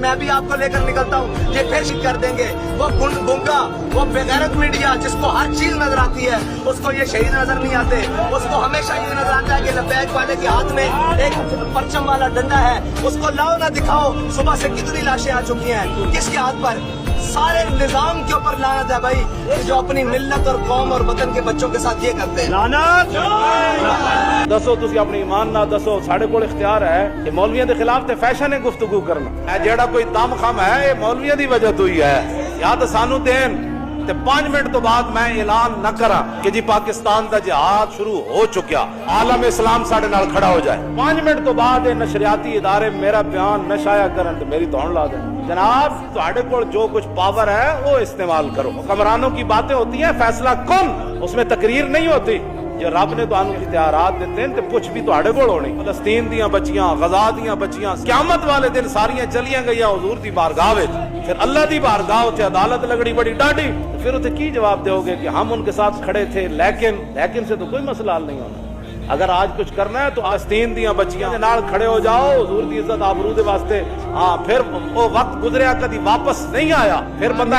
मैं भी आपको लेकर निकलता हूँ, ये फिर कर देंगे। वो गुंगा, वो बेगैरत मीडिया जिसको हर चीज नजर आती है, उसको ये शहीद नजर नहीं आते। उसको हमेशा ये नजर आता है कि लबैक वाले के हाथ में एक परचम वाला डंडा है, उसको लाओ ना दिखाओ। सुबह से कितनी लाशें आ चुकी हैं, किसके हाथ पर? सारे निजाम के ऊपर लानत है भाई, जो अपनी मिल्लत और कौम और वतन के बच्चों के साथ ये करते हैं। लानत। दसो तुसी अपनी ईमान ना दसो, साढ़े कोल इख्तियार है कि मौलवियों के खिलाफ ते फैशन है गुफ्तगू करना। जेड़ा कोई दम खम है ये मौलवियों की वजह तो ही है। या तो सानू देन ते 5 मिनट तो बाद मैं ऐलान न करा कि जी पाकिस्तान का जिहाद शुरू हो चुका, आलम इस्लाम साडे नाल खड़ा हो जाए। 5 मिनट तो बाद ये नशरियाती इदारे मेरा बयान न शाया करन ते मेरी तौण ला दें। जनाब तुहाडे कोल जो कुछ पावर है वो इस्तेमाल करो। हुक्मरानों की बातें होती हैं, फैसला कौन, उसमें तकरीर नहीं होती। जो रब ने तुहानू इख्तियारात दिते हैं ते कुछ भी तुहाडे कोल होनी। फलस्तीन दियां बच्चियां, गजा दियां बच्चियां क़यामत वाले दिन सारियां चलियां गईयां हुजूर दी बारगाह विच, फिर अल्लाह दी बारगाह उत्ते अदालत लगड़ी बड़ी डाढ़ी, फिर उत्ते की जवाब दोगे कि हम उनके साथ खड़े थे लेकिन से तो कोई मसला हल नहीं होना। अगर आज कुछ करना है तो फलस्तीन दियां बच्चियां दे नाल खड़े हो जाओ, हुजूर दी इज्जत आबरू दे वास्ते। हाँ, फिर वो वक्त गुजरिया कभी वापस नहीं आया, फिर बंदा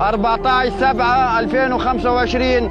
14/7/2025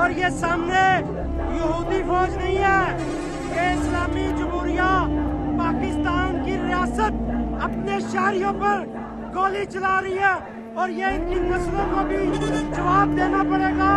और ये सामने यहूदी फौज नहीं है, ये इस्लामी जमहूरिया पाकिस्तान की रियासत अपने शहरियों पर गोली चला रही है, और ये इनकी नस्लों को भी जवाब देना पड़ेगा।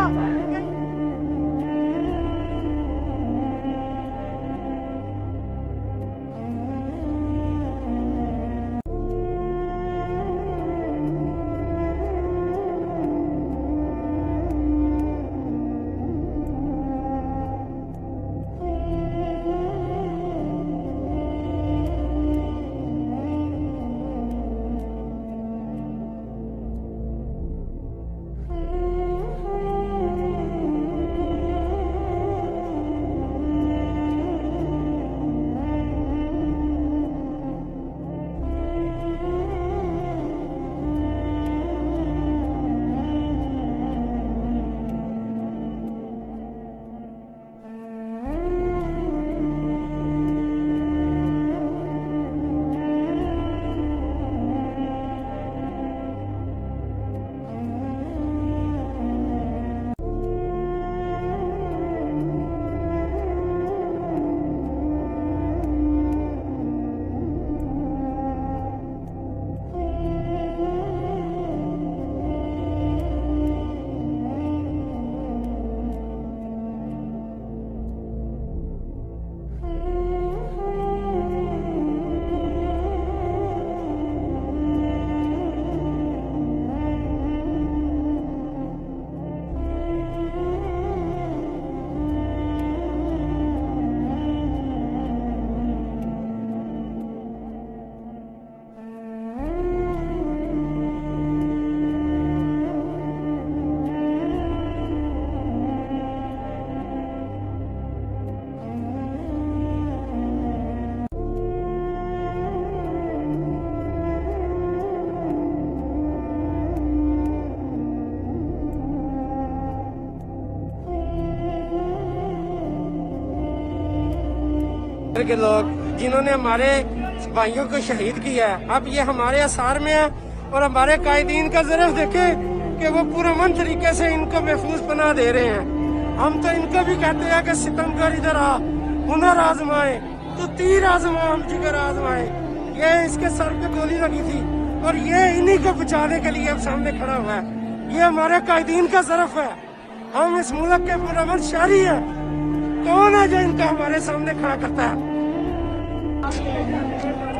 के लोग जिन्होंने हमारे भाइयों को शहीद किया है, अब ये हमारे असार में है। और हमारे कायदीन का ज़रफ़ देखे कि वो पुरअमन तरीके से इनको महफूज पनाह दे रहे हैं। हम तो इनको भी कहते हैं कि सितमगर इधर आ, हुनर आजमाए तो तीर आजमाए, हम जिगर आजमाए। ये इसके सर पे गोली लगी थी और ये इन्हीं को बचाने के लिए अब सामने खड़ा हुआ है। ये हमारे कायदीन का ज़रफ़ है। हम इस मुल्क के पुरअमन शहरी है। कौन है जो इनका हमारे सामने खड़ा करता है? है।